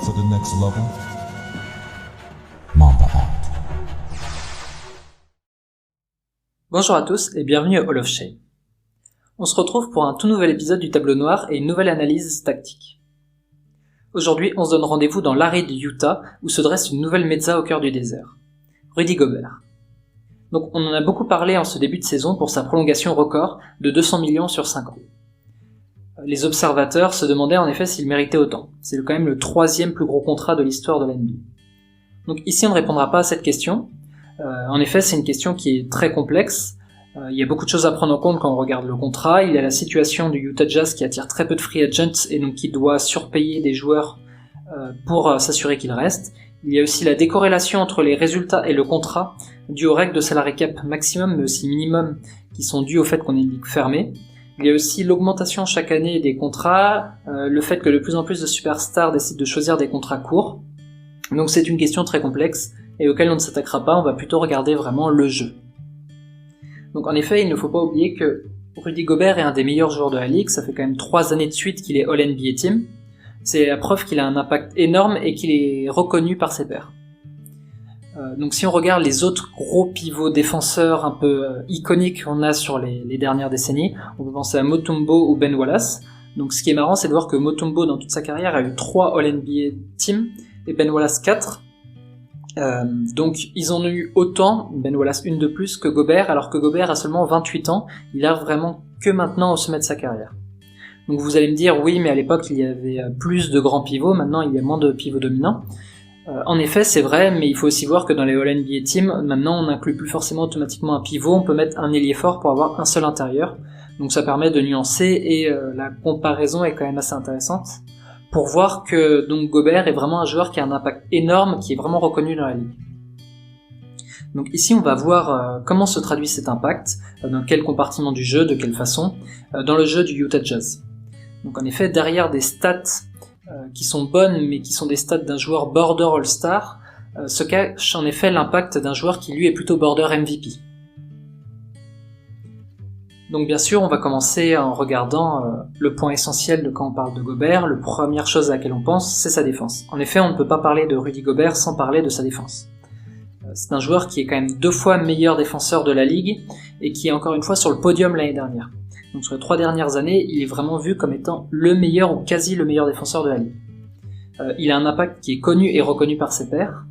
for the next level? Mamba Out. Bonjour à tous et bienvenue à Hall of Shame. On se retrouve pour un tout nouvel épisode du Tableau Noir et une nouvelle analyse tactique. Aujourd'hui, on se donne rendez-vous dans l'Arrey du Utah où se dresse une nouvelle mezza au cœur du désert. Rudy Gobert. Donc on en a beaucoup parlé en ce début de saison pour sa prolongation record de 200 millions sur 5 ans. Les observateurs se demandaient en effet s'il méritait autant. C'est quand même le 3e plus gros contrat de l'histoire de l'NBA. Donc ici on ne répondra pas à cette question. En effet c'est une question qui est très complexe. Il y a beaucoup de choses à prendre en compte quand on regarde le contrat. Il y a la situation du Utah Jazz qui attire très peu de free agents et donc qui doit surpayer des joueurs pour s'assurer qu'ils restent. Il y a aussi la décorrélation entre les résultats et le contrat dû aux règles de salary cap maximum mais aussi minimum qui sont dues au fait qu'on est une ligue fermée. Il y a aussi l'augmentation chaque année des contrats, le fait que de plus en plus de superstars décident de choisir des contrats courts. Donc c'est une question très complexe et auquel on ne s'attaquera pas, on va plutôt regarder vraiment le jeu. Donc en effet, il ne faut pas oublier que Rudy Gobert est un des meilleurs joueurs de la ligue, ça fait quand même 3 années de suite qu'il est All-NBA Team. C'est la preuve qu'il a un impact énorme et qu'il est reconnu par ses pairs. Donc si on regarde les autres gros pivots défenseurs un peu iconiques qu'on a sur les dernières décennies, on peut penser à Mutombo ou Ben Wallace. Donc ce qui est marrant, c'est de voir que Mutombo dans toute sa carrière a eu 3 All-NBA Team et Ben Wallace 4. Donc ils en ont eu autant, Ben Wallace une de plus que Gobert, alors que Gobert a seulement 28 ans, il a vraiment que maintenant au sommet de sa carrière. Donc vous allez me dire, oui mais à l'époque il y avait plus de grands pivots, maintenant il y a moins de pivots dominants. En effet c'est vrai, mais il faut aussi voir que dans les All-NBA Team, maintenant on n'inclut plus forcément automatiquement un pivot, on peut mettre un ailier fort pour avoir un seul intérieur, donc ça permet de nuancer et la comparaison est quand même assez intéressante, pour voir que donc Gobert est vraiment un joueur qui a un impact énorme, qui est vraiment reconnu dans la ligue. Donc ici on va voir comment se traduit cet impact, dans quel compartiment du jeu, de quelle façon, dans le jeu du Utah Jazz. Donc en effet, derrière des stats qui sont bonnes, mais qui sont des stats d'un joueur border All-Star, se cache en effet l'impact d'un joueur qui lui est plutôt border MVP. Donc bien sûr, on va commencer en regardant le point essentiel de quand on parle de Gobert. La première chose à laquelle on pense, c'est sa défense. En effet, on ne peut pas parler de Rudy Gobert sans parler de sa défense. C'est un joueur qui est quand même 2 fois meilleur défenseur de la ligue et qui est encore une fois sur le podium l'année dernière. Donc sur les 3 dernières années, il est vraiment vu comme étant le meilleur ou quasi le meilleur défenseur de la ligue. Il a un impact qui est connu et reconnu par ses pairs,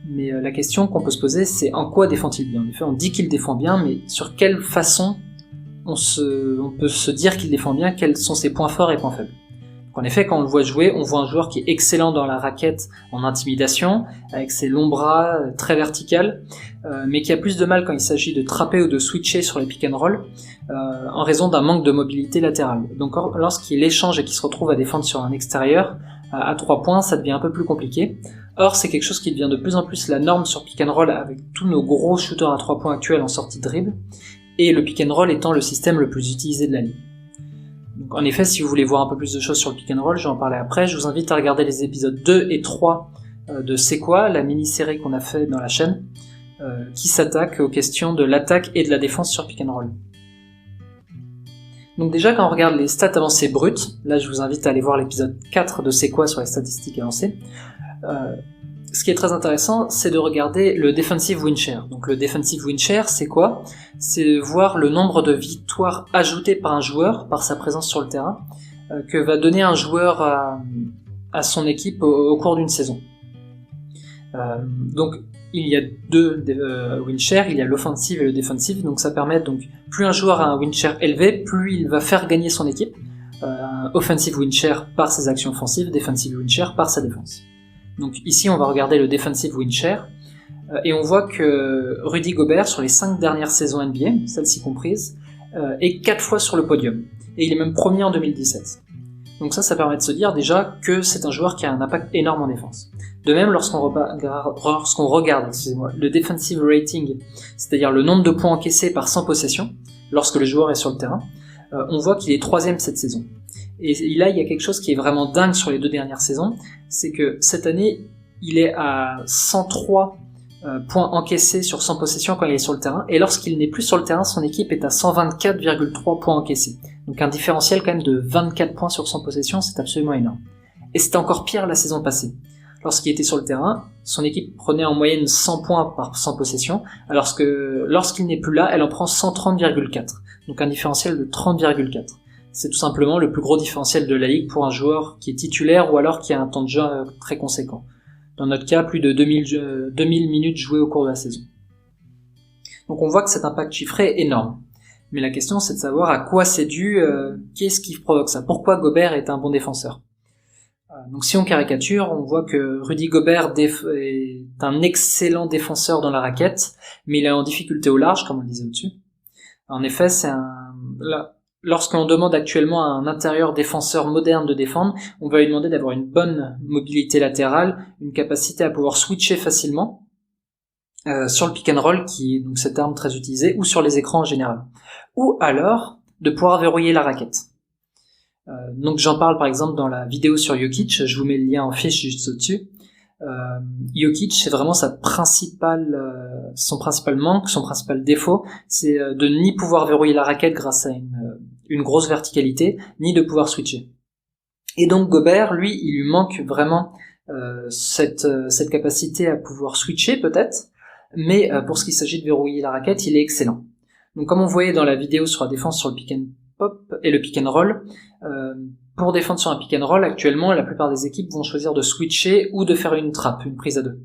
mais la question qu'on peut se poser, c'est en quoi défend-il bien ? En effet, on dit qu'il défend bien, mais sur quelle façon on peut se dire qu'il défend bien, quels sont ses points forts et points faibles. Donc en effet, quand on le voit jouer, on voit un joueur qui est excellent dans la raquette en intimidation, avec ses longs bras très verticales, mais qui a plus de mal quand il s'agit de trapper ou de switcher sur les pick and roll, en raison d'un manque de mobilité latérale. Donc lorsqu'il échange et qu'il se retrouve à défendre sur un extérieur, à 3 points, ça devient un peu plus compliqué. Or, c'est quelque chose qui devient de plus en plus la norme sur pick and roll avec tous nos gros shooters à 3 points actuels en sortie de dribble, et le pick and roll étant le système le plus utilisé de la ligue. Donc, en effet, si vous voulez voir un peu plus de choses sur le pick and roll, je vais en parler après, je vous invite à regarder les épisodes 2 et 3 de C'est quoi, la mini-série qu'on a fait dans la chaîne, qui s'attaque aux questions de l'attaque et de la défense sur pick and roll. Donc déjà, quand on regarde les stats avancées brutes, là je vous invite à aller voir l'épisode 4 de C'est quoi sur les statistiques avancées, ce qui est très intéressant, c'est de regarder le defensive win share. Donc le defensive win share, c'est quoi ? C'est voir le nombre de victoires ajoutées par un joueur, par sa présence sur le terrain, que va donner un joueur à son équipe au cours d'une saison. Donc il y a 2 win share, il y a l'offensive et le defensive, donc ça permet donc plus un joueur a un win share élevé, plus il va faire gagner son équipe. Offensive win share par ses actions offensives, defensive win share par sa défense. Donc ici on va regarder le defensive win share et on voit que Rudy Gobert sur les 5 dernières saisons NBA, celle-ci comprise, est 4 fois sur le podium et il est même premier en 2017. Donc ça permet de se dire déjà que c'est un joueur qui a un impact énorme en défense. De même lorsqu'on regarde le defensive rating, c'est-à-dire le nombre de points encaissés par 100 possessions lorsque le joueur est sur le terrain, on voit qu'il est 3e cette saison. Et là, il y a quelque chose qui est vraiment dingue sur les 2 dernières saisons, c'est que cette année, il est à 103 points encaissés sur 100 possessions quand il est sur le terrain, et lorsqu'il n'est plus sur le terrain, son équipe est à 124,3 points encaissés. Donc un différentiel quand même de 24 points sur 100 possessions, c'est absolument énorme. Et c'était encore pire la saison passée. lorsqu'il était sur le terrain, son équipe prenait en moyenne 100 points par 100 possessions, alors que lorsqu'il n'est plus là, elle en prend 130,4. Donc un différentiel de 30,4. C'est tout simplement le plus gros différentiel de la ligue pour un joueur qui est titulaire ou alors qui a un temps de jeu très conséquent. Dans notre cas, plus de 2000 minutes jouées au cours de la saison. Donc on voit que cet impact chiffré est énorme. Mais la question c'est de savoir à quoi c'est dû, qu'est-ce qui provoque ça, pourquoi Gobert est un bon défenseur. Donc si on caricature, on voit que Rudy Gobert est un excellent défenseur dans la raquette, mais il est en difficulté au large, comme on le disait au-dessus. En effet, lorsqu'on demande actuellement à un intérieur défenseur moderne de défendre, on va lui demander d'avoir une bonne mobilité latérale, une capacité à pouvoir switcher facilement sur le pick and roll, qui est donc cette arme très utilisée, ou sur les écrans en général. Ou alors de pouvoir verrouiller la raquette. Donc j'en parle par exemple dans la vidéo sur Jokic, je vous mets le lien en fiche juste au-dessus. Jokic, c'est vraiment son principal manque, son principal défaut, c'est de ni pouvoir verrouiller la raquette grâce à une grosse verticalité, ni de pouvoir switcher. Et donc Gobert, lui, il lui manque vraiment cette capacité à pouvoir switcher peut-être, mais pour ce qui s'agit de verrouiller la raquette, il est excellent. Donc comme on voyait dans la vidéo sur la défense sur le pick and pop et le pick and roll, pour défendre sur un pick and roll, actuellement, la plupart des équipes vont choisir de switcher ou de faire une trappe, une prise à deux.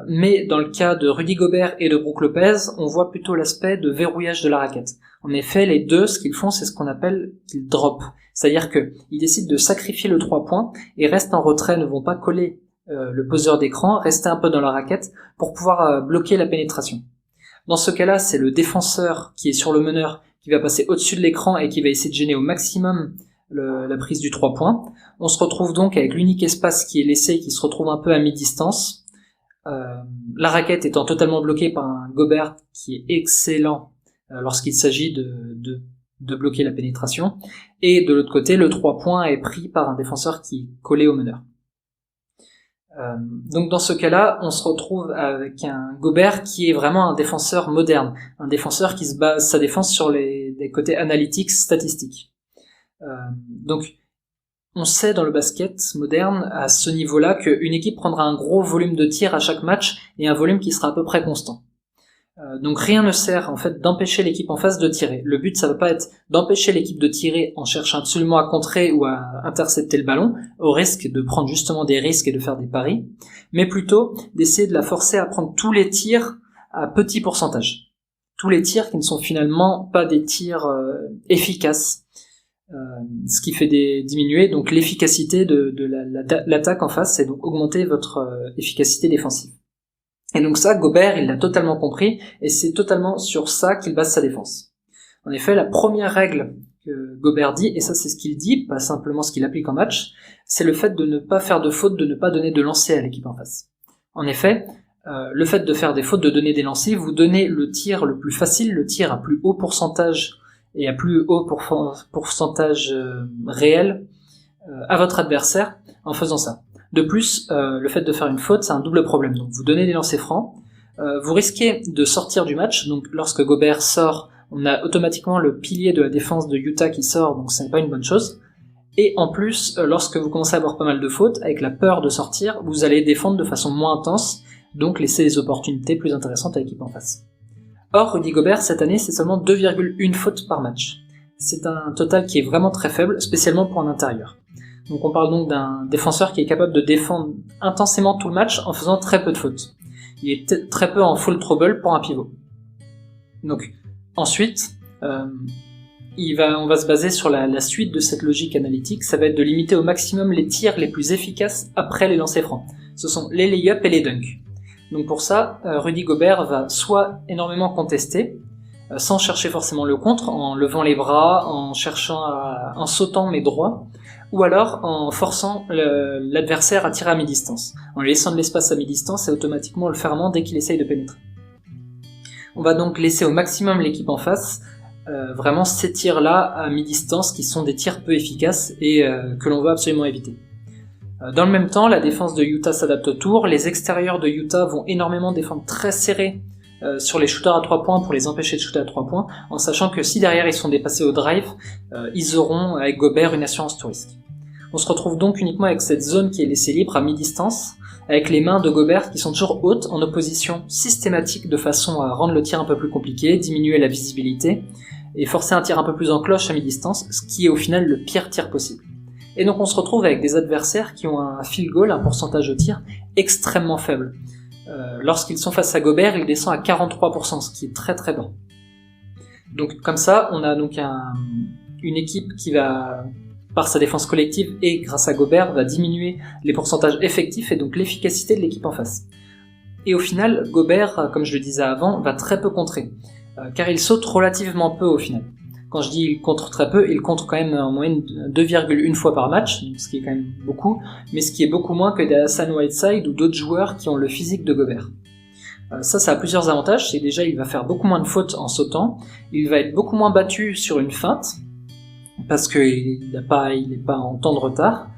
Mais dans le cas de Rudy Gobert et de Brook Lopez, on voit plutôt l'aspect de verrouillage de la raquette. En effet, les deux, ce qu'ils font, c'est ce qu'on appelle qu'ils drop. C'est-à-dire qu'ils décident de sacrifier le 3 points et restent en retrait, ne vont pas coller le poseur d'écran, rester un peu dans la raquette pour pouvoir bloquer la pénétration. Dans ce cas-là, c'est le défenseur qui est sur le meneur qui va passer au-dessus de l'écran et qui va essayer de gêner au maximum la prise du 3 points. On se retrouve donc avec l'unique espace qui est laissé, qui se retrouve un peu à mi-distance. La raquette étant totalement bloquée par un Gobert qui est excellent lorsqu'il s'agit de bloquer la pénétration. Et de l'autre côté, le 3 points est pris par un défenseur qui est collé au meneur. Donc dans ce cas-là, on se retrouve avec un Gobert qui est vraiment un défenseur moderne, un défenseur qui se base sa défense sur des côtés analytiques, statistiques. Donc on sait dans le basket moderne à ce niveau-là qu'une équipe prendra un gros volume de tirs à chaque match et un volume qui sera à peu près constant. Donc rien ne sert en fait d'empêcher l'équipe en face de tirer. Le but ça va pas être d'empêcher l'équipe de tirer en cherchant absolument à contrer ou à intercepter le ballon, au risque de prendre justement des risques et de faire des paris, mais plutôt d'essayer de la forcer à prendre tous les tirs à petit pourcentage. Tous les tirs qui ne sont finalement pas des tirs efficaces, ce qui fait diminuer donc l'efficacité de l'attaque en face et donc augmenter votre efficacité défensive. Et donc ça, Gobert, il l'a totalement compris, et c'est totalement sur ça qu'il base sa défense. En effet, la première règle que Gobert dit, et ça c'est ce qu'il dit, pas simplement ce qu'il applique en match, c'est le fait de ne pas faire de faute, de ne pas donner de lancer à l'équipe en face. En effet, le fait de faire des fautes, de donner des lancers, vous donnez le tir le plus facile, le tir à plus haut pourcentage, et à plus haut pourcentage réel à votre adversaire en faisant ça. De plus, le fait de faire une faute, c'est un double problème. Donc vous donnez des lancers francs, vous risquez de sortir du match, donc lorsque Gobert sort, on a automatiquement le pilier de la défense de Utah qui sort, donc ce n'est pas une bonne chose. Et en plus, lorsque vous commencez à avoir pas mal de fautes, avec la peur de sortir, vous allez défendre de façon moins intense, donc laisser des opportunités plus intéressantes à l'équipe en face. Or, Rudy Gobert, cette année, c'est seulement 2,1 fautes par match. C'est un total qui est vraiment très faible, spécialement pour un intérieur. Donc on parle donc d'un défenseur qui est capable de défendre intensément tout le match en faisant très peu de fautes. Il est très peu en full trouble pour un pivot. Donc ensuite, on va se baser sur la suite de cette logique analytique, ça va être de limiter au maximum les tirs les plus efficaces après les lancers francs. Ce sont les lay-ups et les dunks. Donc pour ça, Rudy Gobert va soit énormément contester, sans chercher forcément le contre, en levant les bras, en sautant mais droit, ou alors en forçant l'adversaire à tirer à mi-distance, en lui laissant de l'espace à mi-distance et automatiquement le fermant dès qu'il essaye de pénétrer. On va donc laisser au maximum l'équipe en face vraiment ces tirs-là à mi-distance qui sont des tirs peu efficaces et que l'on veut absolument éviter. Dans le même temps, la défense de Utah s'adapte au tour, les extérieurs de Utah vont énormément défendre très serré sur les shooters à 3 points pour les empêcher de shooter à 3 points, en sachant que si derrière ils sont dépassés au drive, ils auront avec Gobert une assurance tout risque. On se retrouve donc uniquement avec cette zone qui est laissée libre à mi-distance, avec les mains de Gobert qui sont toujours hautes, en opposition systématique de façon à rendre le tir un peu plus compliqué, diminuer la visibilité, et forcer un tir un peu plus en cloche à mi-distance, ce qui est au final le pire tir possible. Et donc on se retrouve avec des adversaires qui ont un field goal, un pourcentage de tir, extrêmement faible. Lorsqu'ils sont face à Gobert, il descend à 43%, ce qui est très très bas. Donc comme ça, on a donc une équipe qui va, par sa défense collective et grâce à Gobert, va diminuer les pourcentages effectifs et donc l'efficacité de l'équipe en face. Et au final, Gobert, comme je le disais avant, va très peu contrer, car il saute relativement peu au final. Quand je dis il contre très peu, il contre quand même en moyenne 2,1 fois par match, ce qui est quand même beaucoup, mais ce qui est beaucoup moins que des Hassan Whiteside ou d'autres joueurs qui ont le physique de Gobert. Ça a plusieurs avantages, c'est déjà il va faire beaucoup moins de fautes en sautant, il va être beaucoup moins battu sur une feinte, parce qu'il n'est pas en temps de retard,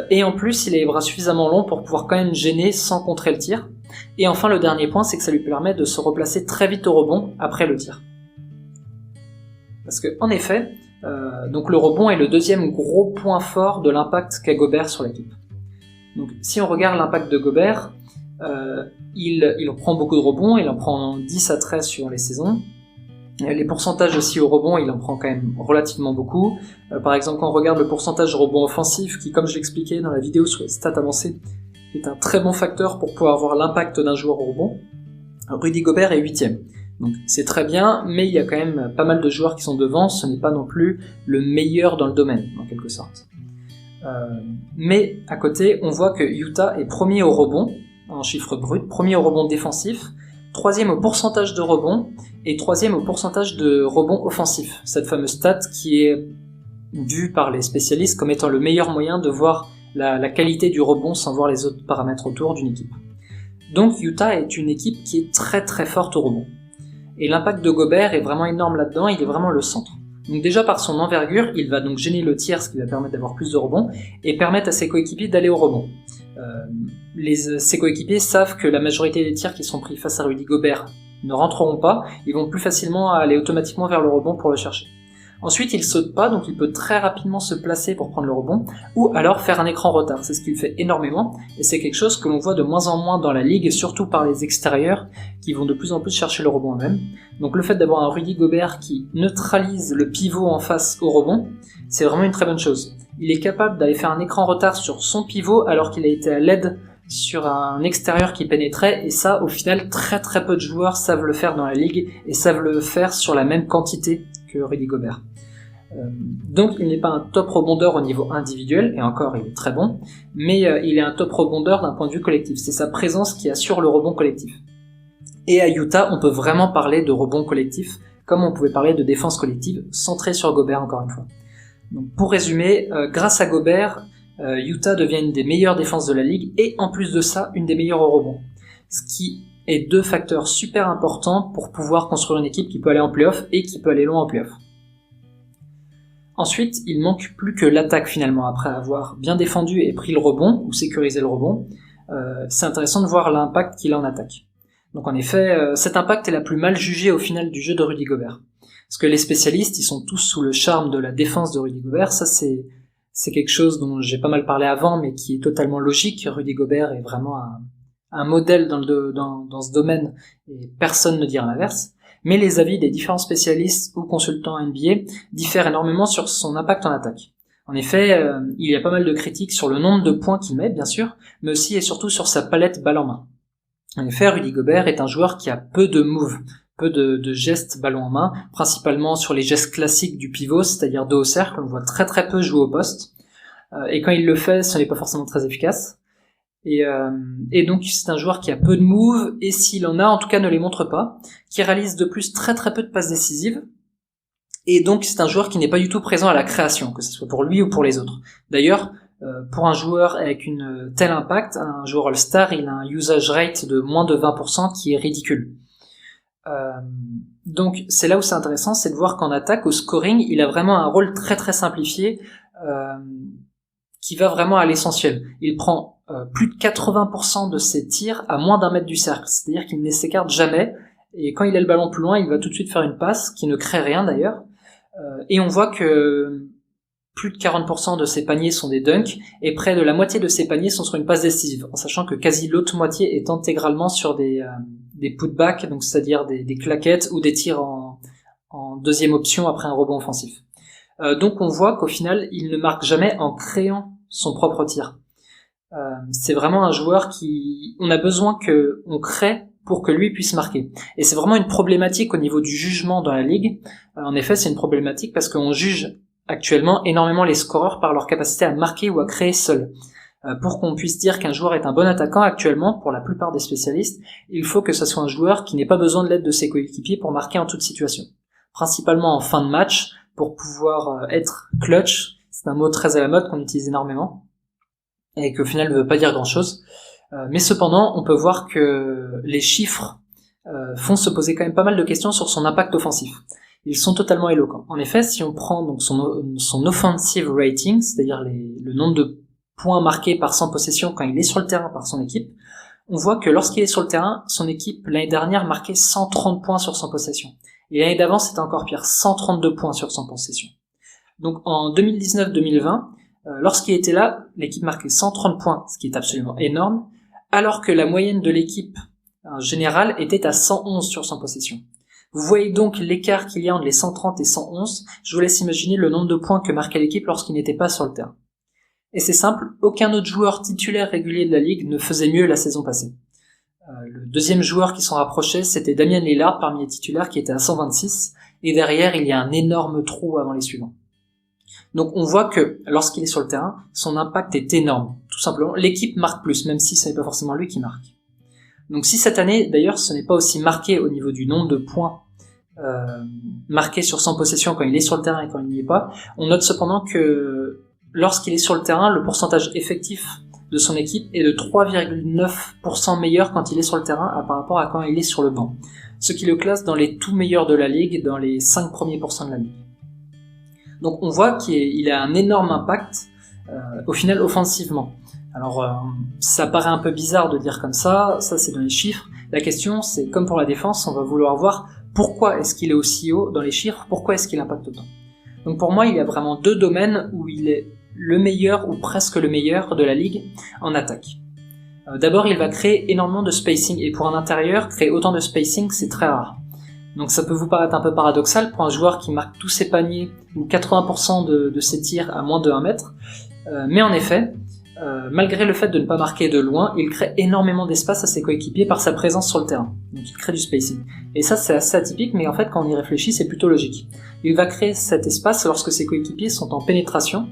et en plus il a les bras suffisamment longs pour pouvoir quand même gêner sans contrer le tir. Et enfin le dernier point, c'est que ça lui permet de se replacer très vite au rebond après le tir. Parce que, en effet, donc le rebond est le deuxième gros point fort de l'impact qu'a Gobert sur l'équipe. Donc, si on regarde l'impact de Gobert, il prend beaucoup de rebonds, il en prend 10 à 13 sur les saisons. Les pourcentages aussi au rebond, il en prend quand même relativement beaucoup. Par exemple, quand on regarde le pourcentage de rebond offensif, qui, comme je l'expliquais dans la vidéo sur les stats avancées, est un très bon facteur pour pouvoir avoir l'impact d'un joueur au rebond, Rudy Gobert est 8e. Donc c'est très bien, mais il y a quand même pas mal de joueurs qui sont devant, ce n'est pas non plus le meilleur dans le domaine, en quelque sorte. Mais à côté, on voit que Utah est premier au rebond, en chiffre brut, premier au rebond défensif, troisième au pourcentage de rebond, et troisième au pourcentage de rebond offensif. Cette fameuse stat qui est vue par les spécialistes comme étant le meilleur moyen de voir la qualité du rebond sans voir les autres paramètres autour d'une équipe. Donc Utah est une équipe qui est très très forte au rebond. Et l'impact de Gobert est vraiment énorme là-dedans, il est vraiment le centre. Donc déjà par son envergure, il va donc gêner le tir, ce qui va permettre d'avoir plus de rebonds, et permettre à ses coéquipiers d'aller au rebond. Ses coéquipiers savent que la majorité des tirs qui sont pris face à Rudy Gobert ne rentreront pas, ils vont plus facilement aller automatiquement vers le rebond pour le chercher. Ensuite, il saute pas, donc il peut très rapidement se placer pour prendre le rebond, ou alors faire un écran retard. C'est ce qu'il fait énormément, et c'est quelque chose que l'on voit de moins en moins dans la ligue, surtout par les extérieurs, qui vont de plus en plus chercher le rebond eux-mêmes. Donc le fait d'avoir un Rudy Gobert qui neutralise le pivot en face au rebond, c'est vraiment une très bonne chose. Il est capable d'aller faire un écran retard sur son pivot, alors qu'il a été à l'aide sur un extérieur qui pénétrait, et ça, au final, très très peu de joueurs savent le faire dans la ligue, et savent le faire sur la même quantité que Rudy Gobert. Donc il n'est pas un top rebondeur au niveau individuel, et encore il est très bon, mais il est un top rebondeur d'un point de vue collectif, c'est sa présence qui assure le rebond collectif. Et à Utah, on peut vraiment parler de rebond collectif, comme on pouvait parler de défense collective, centrée sur Gobert encore une fois. Donc pour résumer, grâce à Gobert, Utah devient une des meilleures défenses de la ligue, et en plus de ça, une des meilleures au rebond. Ce qui est deux facteurs super importants pour pouvoir construire une équipe qui peut aller en play-off et qui peut aller loin en play-off. Ensuite, il manque plus que l'attaque finalement, après avoir bien défendu et pris le rebond, ou sécurisé le rebond. C'est intéressant de voir l'impact qu'il a en attaque. Donc en effet, cet impact est la plus mal jugée au final du jeu de Rudy Gobert. Parce que les spécialistes, ils sont tous sous le charme de la défense de Rudy Gobert, ça c'est quelque chose dont j'ai pas mal parlé avant, mais qui est totalement logique. Rudy Gobert est vraiment un modèle dans ce domaine, et personne ne dira l'inverse. Mais les avis des différents spécialistes ou consultants NBA diffèrent énormément sur son impact en attaque. En effet, il y a pas mal de critiques sur le nombre de points qu'il met, bien sûr, mais aussi et surtout sur sa palette balle en main. En effet, Rudy Gobert est un joueur qui a peu de moves, peu de gestes ballon en main, principalement sur les gestes classiques du pivot, c'est-à-dire dos au cercle, on le voit très très peu jouer au poste, et quand il le fait, ce n'est pas forcément très efficace. Et donc c'est un joueur qui a peu de moves, et s'il en a, en tout cas ne les montre pas, qui réalise de plus très très peu de passes décisives, et donc c'est un joueur qui n'est pas du tout présent à la création, que ce soit pour lui ou pour les autres. D'ailleurs, pour un joueur avec une tel impact, un joueur All-Star, il a un usage rate de moins de 20% qui est ridicule. Donc c'est là où c'est intéressant, c'est de voir qu'en attaque, au scoring, il a vraiment un rôle très très simplifié, qui va vraiment à l'essentiel. Il prend plus de 80% de ses tirs à moins d'1 mètre du cercle, c'est-à-dire qu'il ne s'écarte jamais, et quand il a le ballon plus loin, il va tout de suite faire une passe, qui ne crée rien d'ailleurs, et on voit que plus de 40% de ses paniers sont des dunks, et près de la moitié de ses paniers sont sur une passe décisive, en sachant que quasi l'autre moitié est intégralement sur des putbacks, donc c'est-à-dire des claquettes ou des tirs en deuxième option après un rebond offensif. Donc on voit qu'au final, il ne marque jamais en créant son propre tir. C'est vraiment un joueur on a besoin qu'on crée pour que lui puisse marquer. Et c'est vraiment une problématique au niveau du jugement dans la ligue. En effet, c'est une problématique parce qu'on juge actuellement énormément les scoreurs par leur capacité à marquer ou à créer seuls. Pour qu'on puisse dire qu'un joueur est un bon attaquant actuellement, pour la plupart des spécialistes, il faut que ce soit un joueur qui n'ait pas besoin de l'aide de ses coéquipiers pour marquer en toute situation. Principalement en fin de match, pour pouvoir être clutch. C'est un mot très à la mode qu'on utilise énormément, et qui au final ne veut pas dire grand-chose. Mais cependant, on peut voir que les chiffres font se poser quand même pas mal de questions sur son impact offensif. Ils sont totalement éloquents. En effet, si on prend donc son offensive rating, c'est-à-dire le nombre de points marqués par 100 possessions quand il est sur le terrain par son équipe, on voit que lorsqu'il est sur le terrain, son équipe, l'année dernière, marquait 130 points sur 100 possessions. Et l'année d'avant, c'était encore pire, 132 points sur 100 possessions. Donc en 2019-2020, lorsqu'il était là, l'équipe marquait 130 points, ce qui est absolument énorme, alors que la moyenne de l'équipe générale était à 111 sur 100 possessions. Vous voyez donc l'écart qu'il y a entre les 130 et 111. Je vous laisse imaginer le nombre de points que marquait l'équipe lorsqu'il n'était pas sur le terrain. Et c'est simple, aucun autre joueur titulaire régulier de la ligue ne faisait mieux la saison passée. Le deuxième joueur qui s'en rapprochait, c'était Damian Lillard parmi les titulaires qui était à 126, et derrière il y a un énorme trou avant les suivants. Donc on voit que lorsqu'il est sur le terrain, son impact est énorme. Tout simplement, l'équipe marque plus, même si ce n'est pas forcément lui qui marque. Donc si cette année, d'ailleurs, ce n'est pas aussi marqué au niveau du nombre de points marqués sur 100 possessions quand il est sur le terrain et quand il n'y est pas, on note cependant que lorsqu'il est sur le terrain, le pourcentage effectif de son équipe est de 3,9% meilleur quand il est sur le terrain par rapport à quand il est sur le banc. Ce qui le classe dans les tout meilleurs de la ligue, dans les 5 premiers pourcents de la ligue. Donc on voit qu'il a un énorme impact au final offensivement. Alors ça paraît un peu bizarre de dire comme ça c'est dans les chiffres. La question c'est, comme pour la défense, on va vouloir voir pourquoi est-ce qu'il est aussi haut dans les chiffres, pourquoi est-ce qu'il impacte autant. Donc pour moi il y a vraiment deux domaines où il est le meilleur ou presque le meilleur de la ligue en attaque. D'abord il va créer énormément de spacing, et pour un intérieur, créer autant de spacing c'est très rare. Donc ça peut vous paraître un peu paradoxal pour un joueur qui marque tous ses paniers ou 80% de ses tirs à moins de 1 mètre, mais en effet, malgré le fait de ne pas marquer de loin, il crée énormément d'espace à ses coéquipiers par sa présence sur le terrain. Donc il crée du spacing. Et ça c'est assez atypique, mais en fait quand on y réfléchit c'est plutôt logique. Il va créer cet espace lorsque ses coéquipiers sont en pénétration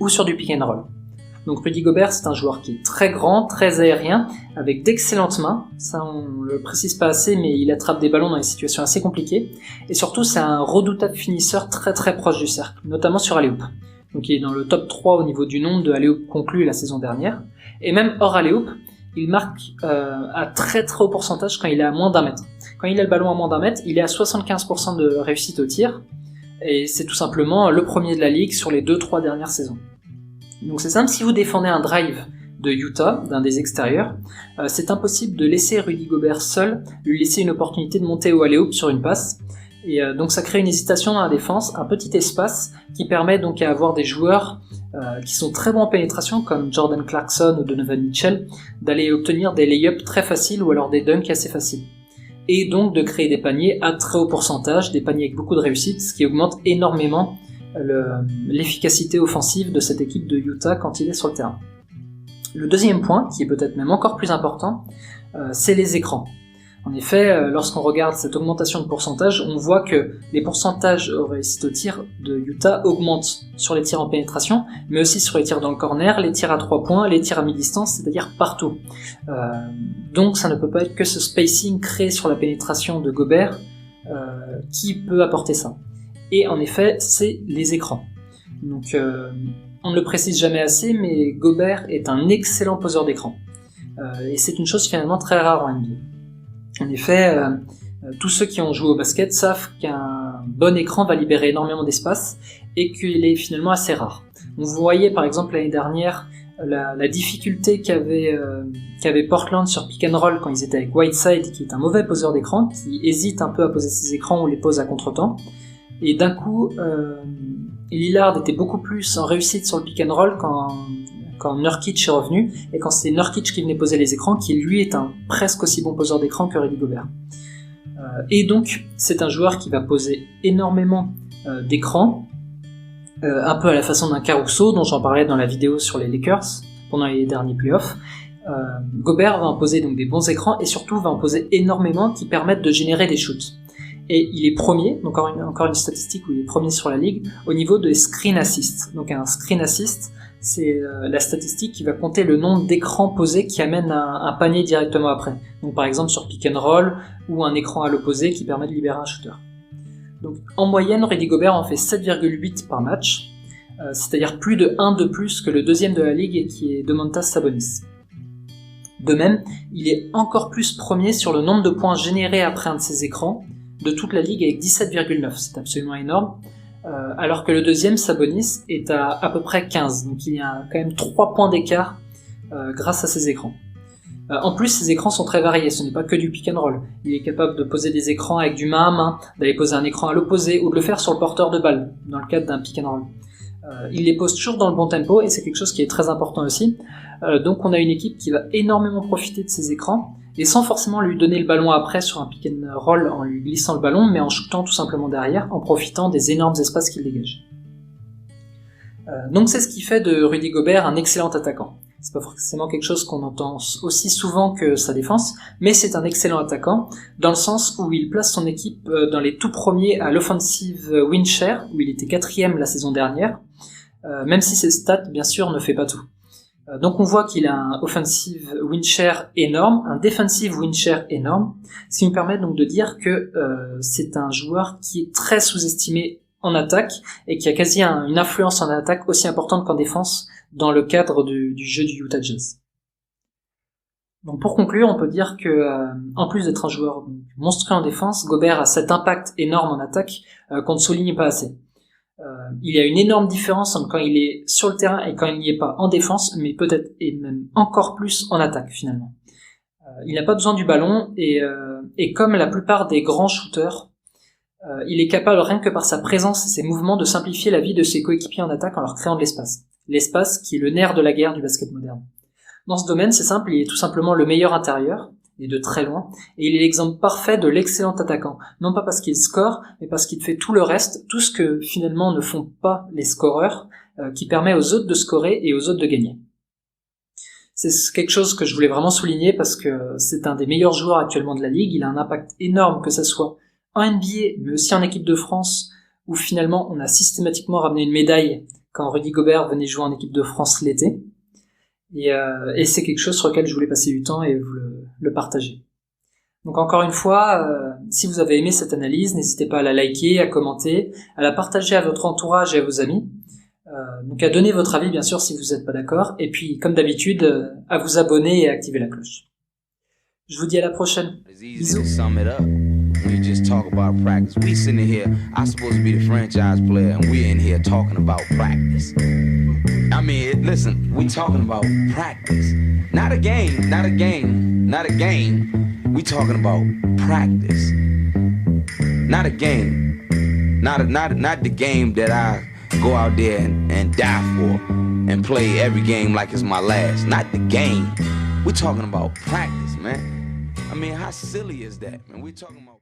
ou sur du pick and roll. Donc Rudy Gobert c'est un joueur qui est très grand, très aérien, avec d'excellentes mains, ça on le précise pas assez mais il attrape des ballons dans des situations assez compliquées, et surtout c'est un redoutable finisseur très très proche du cercle, notamment sur alley-oop. Donc il est dans le top 3 au niveau du nombre de alley-oop conclus la saison dernière, et même hors alley-oop, il marque à très très haut pourcentage quand il est à moins d'1 mètre. Quand il a le ballon à moins d'1 mètre, il est à 75% de réussite au tir, et c'est tout simplement le premier de la ligue sur les 2-3 dernières saisons. Donc c'est simple, si vous défendez un drive de Utah, d'un des extérieurs, c'est impossible de laisser Rudy Gobert seul, lui laisser une opportunité de monter au alley-oop sur une passe, et donc ça crée une hésitation dans la défense, un petit espace qui permet donc à avoir des joueurs qui sont très bons en pénétration, comme Jordan Clarkson ou Donovan Mitchell, d'aller obtenir des lay-ups très faciles ou alors des dunks assez faciles. Et donc de créer des paniers à très haut pourcentage, des paniers avec beaucoup de réussite, ce qui augmente énormément l'efficacité offensive de cette équipe de Utah quand il est sur le terrain. Le deuxième point, qui est peut-être même encore plus important, c'est les écrans. En effet, lorsqu'on regarde cette augmentation de pourcentage, on voit que les pourcentages de réussite au tir de Utah augmentent sur les tirs en pénétration, mais aussi sur les tirs dans le corner, les tirs à 3 points, les tirs à mi-distance, c'est-à-dire partout. Donc ça ne peut pas être que ce spacing créé sur la pénétration de Gobert qui peut apporter ça. Et en effet, c'est les écrans. Donc on ne le précise jamais assez, mais Gobert est un excellent poseur d'écran. Et c'est une chose finalement très rare en NBA. En effet, tous ceux qui ont joué au basket savent qu'un bon écran va libérer énormément d'espace et qu'il est finalement assez rare. Vous voyez par exemple l'année dernière la difficulté qu'avait Portland sur pick and roll quand ils étaient avec Whiteside, qui est un mauvais poseur d'écran, qui hésite un peu à poser ses écrans ou les pose à contre-temps. Et d'un coup, Et Lillard était beaucoup plus en réussite sur le pick and roll quand Nurkic est revenu, et quand c'est Nurkic qui venait poser les écrans, qui lui est un presque aussi bon poseur d'écran que Rudy Gobert. Et donc, c'est un joueur qui va poser énormément d'écrans, un peu à la façon d'un Caruso, dont j'en parlais dans la vidéo sur les Lakers, pendant les derniers playoffs. Gobert va en poser donc des bons écrans, et surtout va en poser énormément qui permettent de générer des shoots. Et il est premier, donc encore une statistique où il est premier sur la ligue, au niveau de screen assist. Donc un screen assist, c'est la statistique qui va compter le nombre d'écrans posés qui amène un panier directement après. Donc par exemple sur pick and roll, ou un écran à l'opposé qui permet de libérer un shooter. Donc en moyenne, Rudy Gobert en fait 7,8 par match, c'est-à-dire plus de 1 de plus que le deuxième de la ligue qui est Domantas Sabonis. De même, il est encore plus premier sur le nombre de points générés après un de ses écrans, de toute la ligue avec 17,9, c'est absolument énorme, alors que le deuxième, Sabonis, est à peu près 15, donc il y a quand même 3 points d'écart grâce à ses écrans. En plus, ces écrans sont très variés, ce n'est pas que du pick and roll. Il est capable de poser des écrans avec du main à main, d'aller poser un écran à l'opposé, ou de le faire sur le porteur de balle, dans le cadre d'un pick and roll. Il les pose toujours dans le bon tempo, et c'est quelque chose qui est très important aussi. Donc on a une équipe qui va énormément profiter de ces écrans, et sans forcément lui donner le ballon après sur un pick and roll en lui glissant le ballon, mais en shootant tout simplement derrière, en profitant des énormes espaces qu'il dégage. Donc c'est ce qui fait de Rudy Gobert un excellent attaquant. C'est pas forcément quelque chose qu'on entend aussi souvent que sa défense, mais c'est un excellent attaquant, dans le sens où il place son équipe dans les tout premiers à l'offensive win share, où il était 4e la saison dernière, même si ses stats, bien sûr, ne fait pas tout. Donc on voit qu'il a un offensive win share énorme, un defensive win share énorme, ce qui me permet donc de dire que c'est un joueur qui est très sous-estimé en attaque et qui a quasi une influence en attaque aussi importante qu'en défense dans le cadre du jeu du Utah Jazz. Donc pour conclure, on peut dire que en plus d'être un joueur monstrueux en défense, Gobert a cet impact énorme en attaque qu'on ne souligne pas assez. Il y a une énorme différence entre quand il est sur le terrain et quand il n'y est pas en défense, mais peut-être et même encore plus en attaque finalement. Il n'a pas besoin du ballon et comme la plupart des grands shooters, il est capable rien que par sa présence et ses mouvements de simplifier la vie de ses coéquipiers en attaque en leur créant de l'espace. L'espace qui est le nerf de la guerre du basket moderne. Dans ce domaine, c'est simple, il est tout simplement le meilleur intérieur, et de très loin, et il est l'exemple parfait de l'excellent attaquant. Non pas parce qu'il score, mais parce qu'il fait tout le reste, tout ce que finalement ne font pas les scoreurs, qui permet aux autres de scorer et aux autres de gagner. C'est quelque chose que je voulais vraiment souligner parce que c'est un des meilleurs joueurs actuellement de la ligue, il a un impact énorme que ça soit en NBA, mais aussi en équipe de France, où finalement on a systématiquement ramené une médaille quand Rudy Gobert venait jouer en équipe de France l'été. Et c'est quelque chose sur lequel je voulais passer du temps et vous le partager. Donc encore une fois, si vous avez aimé cette analyse, n'hésitez pas à la liker, à commenter, à la partager à votre entourage et à vos amis. Donc à donner votre avis bien sûr si vous n'êtes pas d'accord, et puis comme d'habitude, à vous abonner et à activer la cloche. Je vous dis à la prochaine. Bisous. We just talk about practice. We sitting here, I'm supposed to be the franchise player, and we're in here talking about practice. I mean, listen, we talking about practice. Not a game, not a game, not a game. We talking about practice. Not a game. Not the game that I go out there and die for and play every game like it's my last. Not the game. We talking about practice, man. I mean, how silly is that, man? We talking about